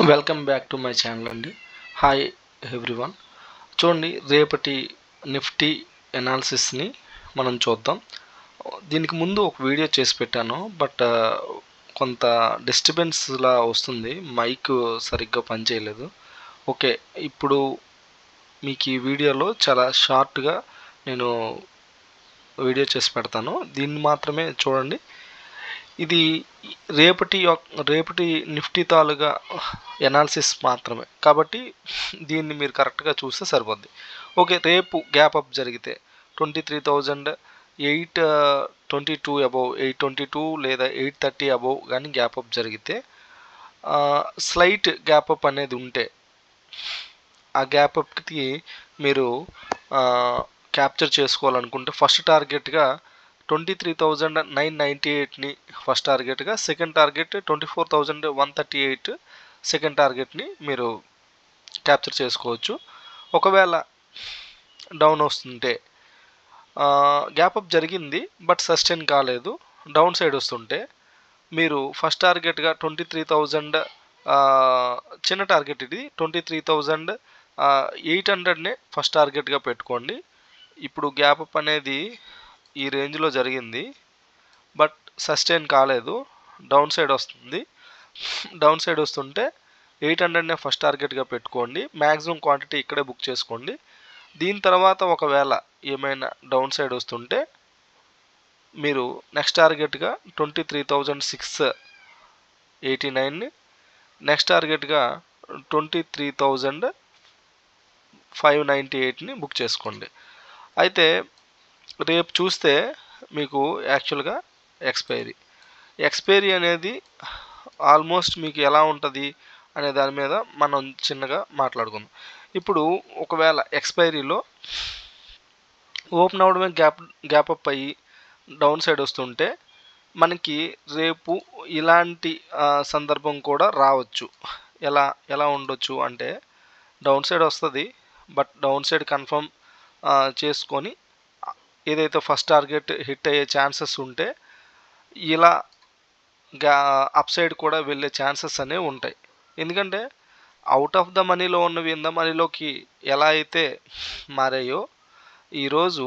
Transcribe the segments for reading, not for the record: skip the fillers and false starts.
Welcome back to my channel అండి. Hi everyone. చూడండి, రేపటి నిఫ్టీ ఎనాలిసిస్ని మనం చూద్దాం. దీనికి ముందు ఒక వీడియో చేసి పెట్టాను, బట్ కొంత డిస్టర్బెన్స్లా వస్తుంది, మైక్ సరిగ్గా పనిచేయలేదు. ఓకే, ఇప్పుడు మీకు ఈ వీడియోలో చాలా షార్ట్గా నేను వీడియో చేసి పెడతాను, దీన్ని మాత్రమే చూడండి. ఇది రేపటి నిఫ్టీ తాలూగా ఎనాలిసిస్ మాత్రమే కాబట్టి దీన్ని మీరు కరెక్ట్గా చూస్తే సరిపోద్ది. ఓకే, రేపు గ్యాప్ అప్ జరిగితే 23,822 అబౌవ్, 822 లేదా 830 అబౌవ్ కానీ గ్యాప్ అప్ జరిగితే, స్లైట్ గ్యాప్ అప్ అనేది ఉంటే ఆ గ్యాప్ అప్కి మీరు క్యాప్చర్ చేసుకోవాలనుకుంటే ఫస్ట్ టార్గెట్గా 23,998ని ఫస్ట్ టార్గెట్గా, సెకండ్ టార్గెట్ 24,138 సెకండ్ టార్గెట్ని మీరు క్యాప్చర్ చేసుకోవచ్చు. ఒకవేళ డౌన్ వస్తుంటే, గ్యాప్ అప్ జరిగింది బట్ సస్టైన్ కాలేదు, డౌన్ సైడ్ వస్తుంటే మీరు ఫస్ట్ టార్గెట్గా 23,000, చిన్న టార్గెట్ ఇది 23,800నే ఫస్ట్ టార్గెట్గా పెట్టుకోండి. ఇప్పుడు గ్యాప్ అప్ అనేది ఈ రేంజ్లో జరిగింది బట్ సస్టైన్ కాలేదు, డౌన్ సైడ్ వస్తుంది. డౌన్ సైడ్ వస్తుంటే 800నే ఫస్ట్ టార్గెట్గా పెట్టుకోండి. మ్యాక్సిమం క్వాంటిటీ ఇక్కడే బుక్ చేసుకోండి. దీని తర్వాత ఒకవేళ ఏమైనా డౌన్ సైడ్ వస్తుంటే మీరు నెక్స్ట్ టార్గెట్గా 23,689ని, నెక్స్ట్ టార్గెట్గా 23,598ని బుక్ చేసుకోండి. అయితే రేపు చూస్తే మీకు యాక్చువల్గా ఎక్స్పైరీ అనేది ఆల్మోస్ట్ మీకు ఎలా ఉంటుంది అనే దాని మీద మనం చిన్నగా మాట్లాడుకుందాం. ఇప్పుడు ఒకవేళ ఎక్స్పైరీలో ఓపెన్ అవడమే గ్యాప్ అప్ అయ్యి డౌన్ సైడ్ వస్తుంటే మనకి రేపు ఇలాంటి సందర్భం కూడా రావచ్చు. ఎలా ఉండొచ్చు అంటే, డౌన్ సైడ్ వస్తుంది బట్ డౌన్ సైడ్ కన్ఫర్మ్ చేసుకొని ఏదైతే ఫస్ట్ టార్గెట్ హిట్ అయ్యే ఛాన్సెస్ ఉంటే ఇలా అప్ సైడ్ కూడా వెళ్ళే ఛాన్సెస్ అనేవి ఉంటాయి. ఎందుకంటే అవుట్ ఆఫ్ ద మనీలో ఉన్నవి ఇన్ ద మనీలోకి ఎలా అయితే మారాయో, ఈరోజు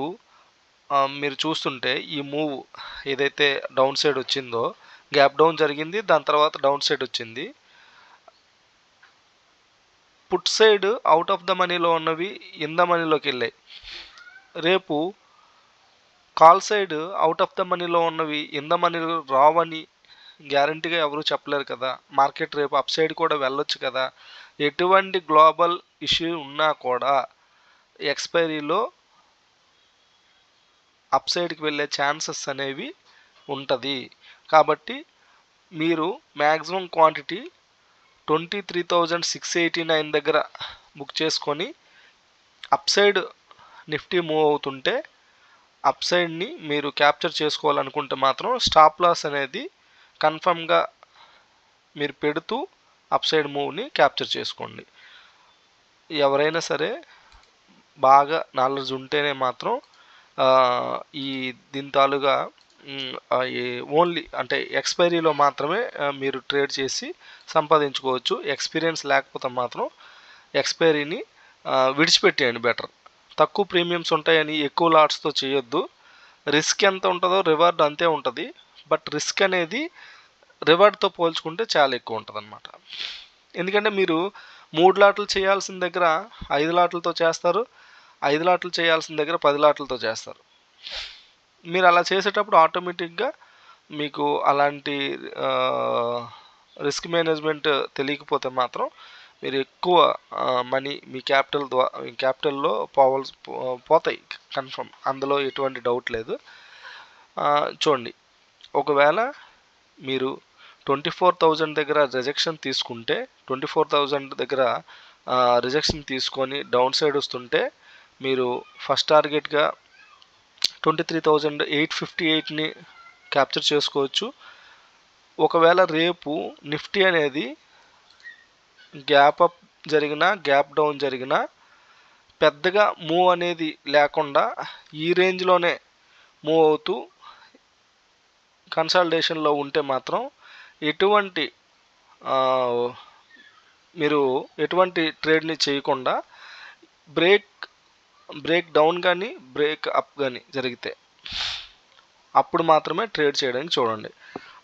మీరు చూస్తుంటే ఈ మూవ్ ఏదైతే డౌన్ సైడ్ వచ్చిందో, గ్యాప్ డౌన్ జరిగింది, దాని తర్వాత డౌన్ సైడ్ వచ్చింది. Put side out of the మనీలో ఉన్నవి ఇన్ ద మనీలోకి వెళ్ళాయి. రేపు call side out of the మనీలో ఉన్నవి ఇన్ ద మనీలో రావని గ్యారంటీగా ఎవరు చెప్పలేరు కదా. మార్కెట్ రేపు అప్ సైడ్ కూడా వెళ్ళొచ్చు కదా. ఎటువంటి గ్లోబల్ ఇష్యూ ఉన్నా కూడా ఎక్స్పైరీలో అప్ సైడ్కి వెళ్ళే ఛాన్సెస్ అనేవి ఉంటుంది. కాబట్టి మీరు మ్యాక్సిమం క్వాంటిటీ 23,689 దగ్గర బుక్ చేసుకొని అప్ సైడ్ నిఫ్టీ మూవ్ అవుతుంటే అప్ సైడ్ని మీరు క్యాప్చర్ చేసుకోవాలనుకుంటే మాత్రం స్టాప్ లాస్ అనేది కన్ఫర్మ్గా మీరు పెడుతూ అప్ సైడ్ మూవ్ని క్యాప్చర్ చేసుకోండి. ఎవరైనా సరే బాగా నాలెడ్జ్ ఉంటేనే మాత్రం దీని తాలూగా ఓన్లీ అంటే ఎక్స్పైరీలో మాత్రమే మీరు ట్రేడ్ చేసి సంపాదించుకోవచ్చు. ఎక్స్పీరియన్స్ లేకపోతే మాత్రం ఎక్స్పైరీని విడిచిపెట్టేయండి బెటర్. తక్కువ ప్రీమియమ్స్ ఉంటాయని ఎక్కువ లాట్స్తో చేయొద్దు. రిస్క్ ఎంత ఉంటుందో రివార్డ్ అంతే ఉంటుంది, బట్ రిస్క్ అనేది రివార్డ్తో పోల్చుకుంటే చాలా ఎక్కువ ఉంటుంది అన్నమాట. ఎందుకంటే మీరు 3 లాట్లు చేయాల్సిన దగ్గర 5 లాట్లతో చేస్తారు, 5 లాట్లు చేయాల్సిన దగ్గర 10 లాట్లతో చేస్తారు. మీరు అలా చేసేటప్పుడు ఆటోమేటిక్గా మీకు అలాంటి రిస్క్ మేనేజ్మెంట్ తెలియకపోతే మాత్రం మీరు ఎక్కువ మనీ మీ క్యాపిటల్లో పోతాయి కన్ఫర్మ్, అందులో ఎటువంటి డౌట్ లేదు. చూడండి, ఒకవేళ మీరు 24,000 దగ్గర రిజెక్షన్ తీసుకుంటే, 24,000 దగ్గర రిజెక్షన్ తీసుకొని డౌన్ సైడ్ వస్తుంటే మీరు ఫస్ట్ టార్గెట్గా 23,858ని క్యాప్చర్ చేసుకోవచ్చు. ఒకవేళ రేపు నిఫ్టీ అనేది గ్యాప్ అప్ జరిగినా గ్యాప్ డౌన్ జరిగినా పెద్దగా మూవ్ అనేది లేకుండా ఈ రేంజ్లోనే మూవ్ అవుతూ కన్సాలిడేషన్లో ఉంటే మాత్రం ఎటువంటి మీరు ఎటువంటి ట్రేడ్ని చేయకుండా బ్రేక్ డౌన్ కానీ బ్రేక్ అప్ కానీ జరిగితే అప్పుడు మాత్రమే ట్రేడ్ చేయడానికి చూడండి.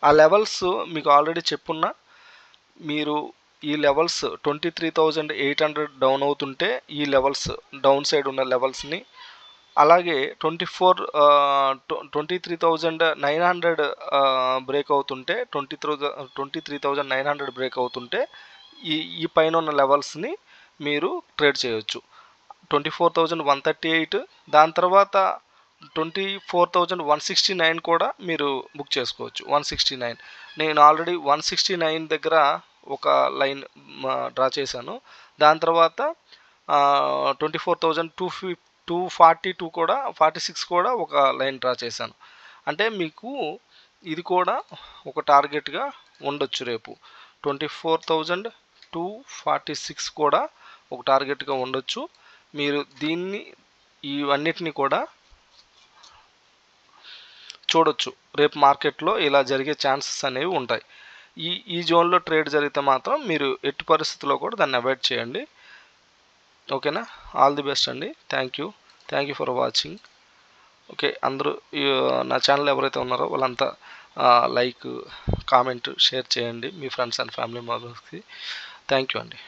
ఆ లెవెల్స్ మీకు ఆల్రెడీ చెప్పున్నా, మీరు ఈ లెవెల్స్ 23,800 డౌన్ అవుతుంటే ఈ లెవెల్స్ డౌన్ సైడ్ ఉన్న లెవెల్స్ని, అలాగే 23,900 బ్రేక్ అవుతుంటే 23,900 బ్రేక్ అవుతుంటే ఈ పైన ఉన్న లెవెల్స్ని మీరు ట్రేడ్ చేయొచ్చు. 24,138, దాని తర్వాత 24,169 కూడా మీరు బుక్ చేసుకోవచ్చు. 169 నేను ఆల్రెడీ 169 దగ్గర ఒక లైన్ డ్రా చేశాను. దాని తర్వాత 24,242 కూడా 46 కూడా ఒక లైన్ డ్రా చేశాను. అంటే మీకు ఇది కూడా ఒక టార్గెట్గా ఉండొచ్చు. రేపు 24,246 కూడా ఒక టార్గెట్గా ఉండొచ్చు. మీరు ఇవన్నిటిని కూడా చూడొచ్చు. రేపు మార్కెట్లో ఇలా జరిగే ఛాన్సెస్ అనేవి ఉంటాయి. ఈ జోన్లో ట్రేడ్ జరిగితే మాత్రం మీరు ఎట్టి పరిస్థితుల్లో కూడా దాన్ని అవాయిడ్ చేయండి. ఓకేనా? ఆల్ ది బెస్ట్ అండి. Thank you for watching. Okay, అందరూ నా ఛానల్ ఎవరైతే ఉన్నారో వాళ్ళంతా లైక్, కామెంట్, షేర్ చేయండి మీ ఫ్రెండ్స్ అండ్ ఫ్యామిలీ మెంబర్స్కి. థ్యాంక్ యూ అండి.